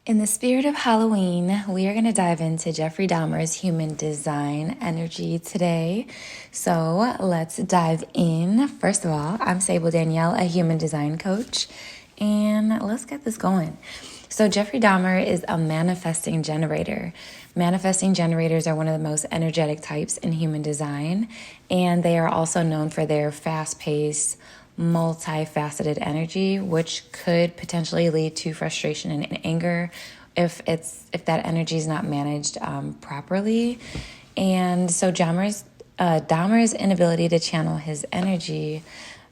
In the spirit of Halloween, we are going to dive into Jeffrey Dahmer's human design energy today. So let's dive in. First of all, I'm Sable Danielle, a human design coach, and let's get this going. So Jeffrey Dahmer is a manifesting generator. Manifesting generators are one of the most energetic types in human design, and they are also known for their fast-paced, multifaceted energy, which could potentially lead to frustration and anger if that energy is not managed properly. And so Dahmer's inability to channel his energy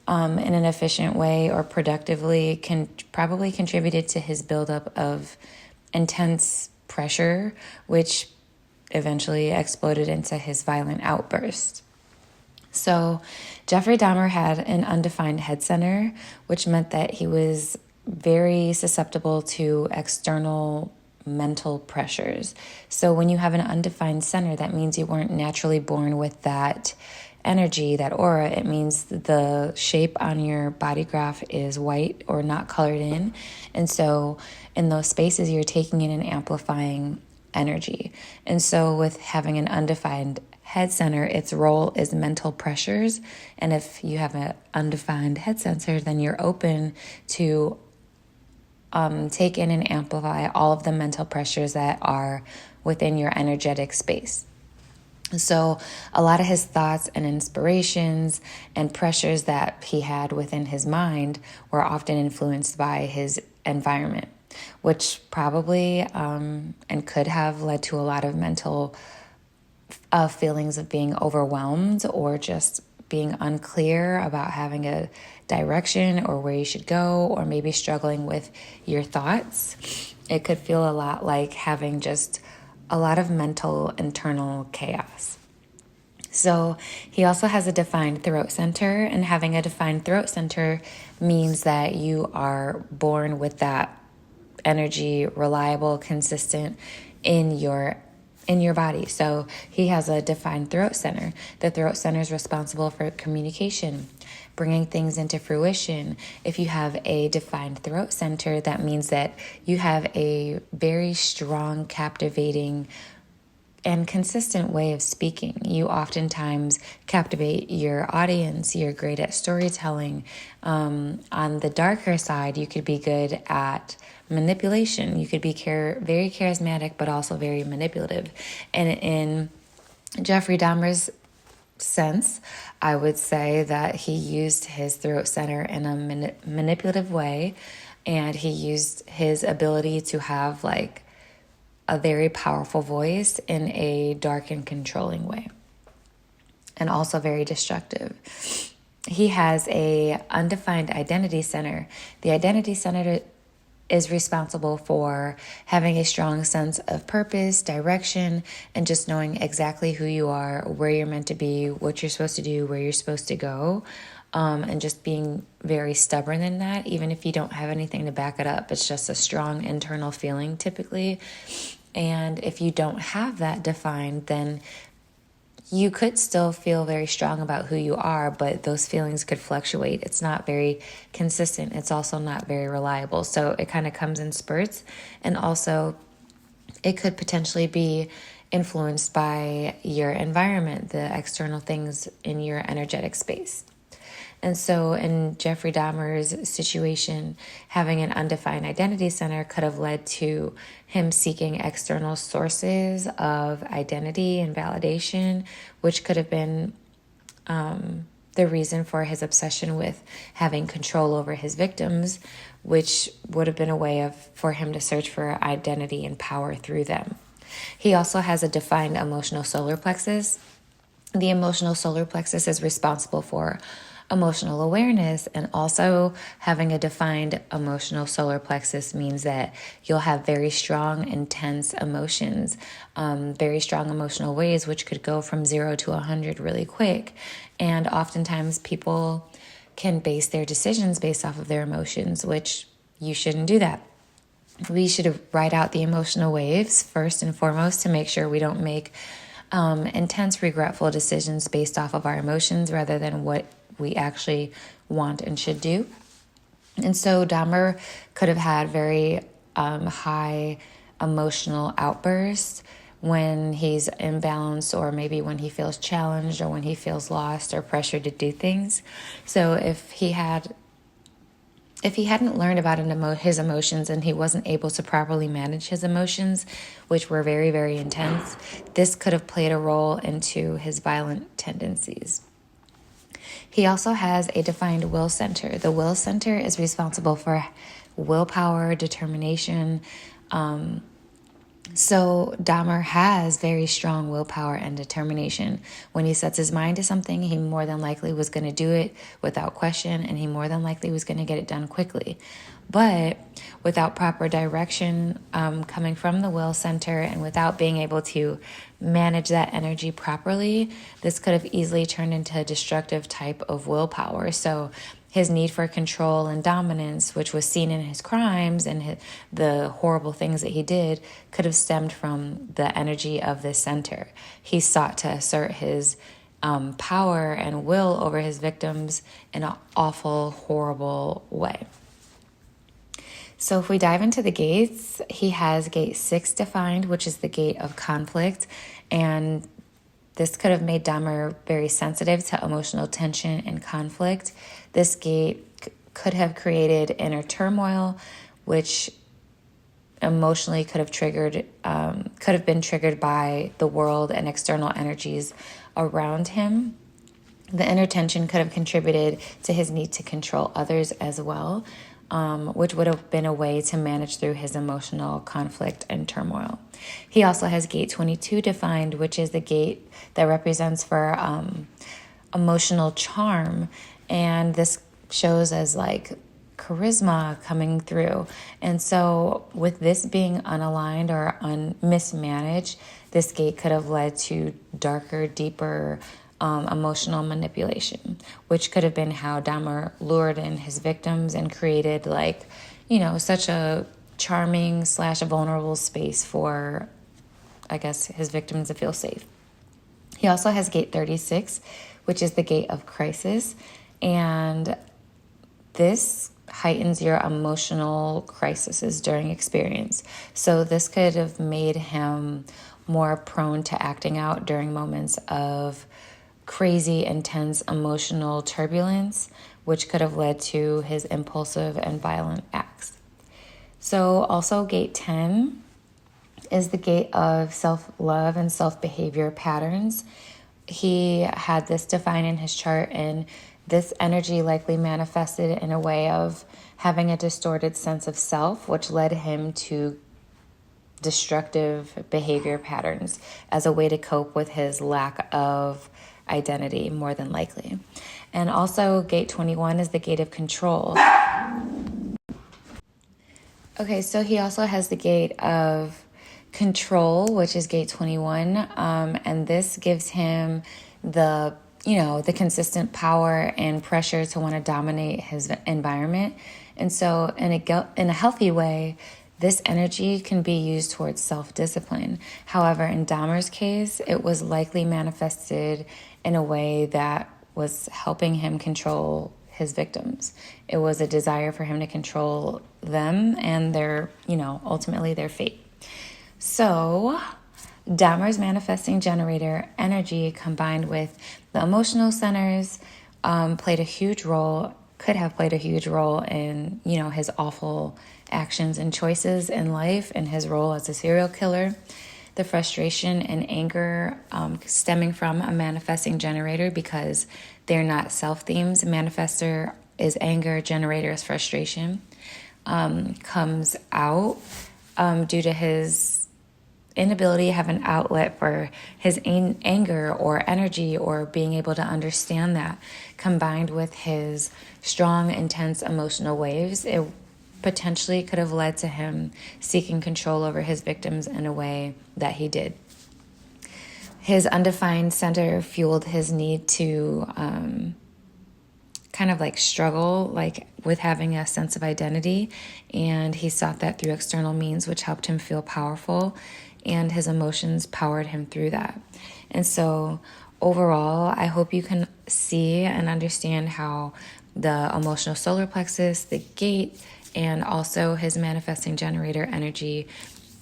in an efficient way or productively can probably contributed to his buildup of intense pressure, which eventually exploded into his violent outburst. So Jeffrey Dahmer had an undefined head center, which meant that he was very susceptible to external mental pressures. So when you have an undefined center, that means you weren't naturally born with that energy, that aura. It means the shape on your body graph is white or not colored in. And so in those spaces, you're taking in and amplifying energy. And so with having an undefined head center, its role is mental pressures. And if you have an undefined head center, then you're open to take in and amplify all of the mental pressures that are within your energetic space. So a lot of his thoughts and inspirations and pressures that he had within his mind were often influenced by his environment, which probably and could have led to a lot of mental feelings of being overwhelmed or just being unclear about having a direction or where you should go, or maybe struggling with your thoughts. It could feel a lot like having just a lot of mental internal chaos. So he also has a defined throat center, and having a defined throat center means that you are born with that energy, reliable, consistent in your body. So he has a defined throat center. The throat center is responsible for communication, bringing things into fruition. If you have a defined throat center, that means that you have a very strong, captivating, and consistent way of speaking. You oftentimes captivate your audience. You're great at storytelling. On the darker side, you could be good at manipulation. You could be very charismatic, but also very manipulative. And in Jeffrey Dahmer's sense, I would say that he used his throat center in a manipulative way, and he used his ability to have like a very powerful voice in a dark and controlling way, and also very destructive. He has a undefined identity center. The identity center is responsible for having a strong sense of purpose, direction, and just knowing exactly who you are, where you're meant to be, what you're supposed to do, where you're supposed to go, and just being very stubborn in that, even if you don't have anything to back it up. It's just a strong internal feeling typically. And if you don't have that defined, then you could still feel very strong about who you are, but those feelings could fluctuate. It's not very consistent. It's also not very reliable. So it kind of comes in spurts. And also it could potentially be influenced by your environment, the external things in your energetic space. And so in Jeffrey Dahmer's situation, having an undefined identity center could have led to him seeking external sources of identity and validation, which could have been the reason for his obsession with having control over his victims, which would have been a way for him to search for identity and power through them. He also has a defined emotional solar plexus. The emotional solar plexus is responsible for emotional awareness, and also having a defined emotional solar plexus means that you'll have very strong, intense emotions, very strong emotional waves, which could go from 0 to 100 really quick. And oftentimes people can base their decisions based off of their emotions, which you shouldn't do that. We should write out the emotional waves first and foremost to make sure we don't make intense, regretful decisions based off of our emotions rather than what we actually want and should do. And so Dahmer could have had very high emotional outbursts when he's imbalanced, or maybe when he feels challenged, or when he feels lost or pressured to do things. So if he hadn't learned about his emotions, and he wasn't able to properly manage his emotions, which were very, very intense, this could have played a role into his violent tendencies. He also has a defined will center. The will center is responsible for willpower, determination. So Dahmer has very strong willpower and determination. When he sets his mind to something, he more than likely was going to do it without question, and he more than likely was going to get it done quickly. But without proper direction coming from the will center, and without being able to manage that energy properly, this could have easily turned into a destructive type of willpower. So his need for control and dominance, which was seen in his crimes and the horrible things that he did, could have stemmed from the energy of this center. He sought to assert his power and will over his victims in an awful, horrible way. So if we dive into the gates, he has gate 6 defined, which is the gate of conflict. And this could have made Dahmer very sensitive to emotional tension and conflict. This gate could have created inner turmoil, which emotionally could have been triggered by the world and external energies around him. The inner tension could have contributed to his need to control others as well, which would have been a way to manage through his emotional conflict and turmoil. He also has gate 22 defined, which is the gate that represents for emotional charm. And this shows as like charisma coming through. And so with this being unaligned or mismanaged, this gate could have led to darker, deeper emotional manipulation, which could have been how Dahmer lured in his victims and created such a charming / vulnerable space for, I guess, his victims to feel safe. He also has gate 36, which is the gate of crisis. And this heightens your emotional crises during experience. So this could have made him more prone to acting out during moments of crazy, intense emotional turbulence, which could have led to his impulsive and violent acts. So also gate 10 is the gate of self-love and self-behavior patterns. He had this defined in his chart, and this energy likely manifested in a way of having a distorted sense of self, which led him to destructive behavior patterns as a way to cope with his lack of identity, more than likely. And also gate 21 is the gate of control. Okay, so he also has the gate of control, which is gate 21, and this gives him the consistent power and pressure to want to dominate his environment. And so in a healthy way, this energy can be used towards self-discipline. However, in Dahmer's case, it was likely manifested in a way that was helping him control his victims. It was a desire for him to control them and ultimately their fate. So Dahmer's manifesting generator energy combined with the emotional centers could have played a huge role in, his awful actions and choices in life and his role as a serial killer. The frustration and anger stemming from a manifesting generator, because they're not self-themes. Manifestor is anger, generator is frustration, comes out due to his inability to have an outlet for his anger or energy, or being able to understand that, combined with his strong, intense emotional waves. It potentially could have led to him seeking control over his victims in a way that he did. His undefined center fueled his need to struggle with having a sense of identity, and he sought that through external means, which helped him feel powerful, and his emotions powered him through that. And so overall, I hope you can see and understand how the emotional solar plexus, the gate, and also his manifesting generator energy,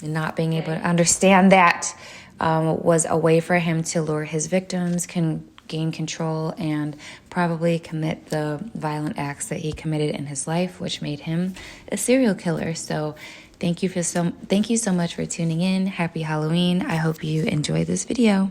not being able to understand that was a way for him to lure his victims, can gain control, and probably commit the violent acts that he committed in his life, which made him a serial killer. So thank you so much for tuning in. Happy Halloween. I hope you enjoyed this video.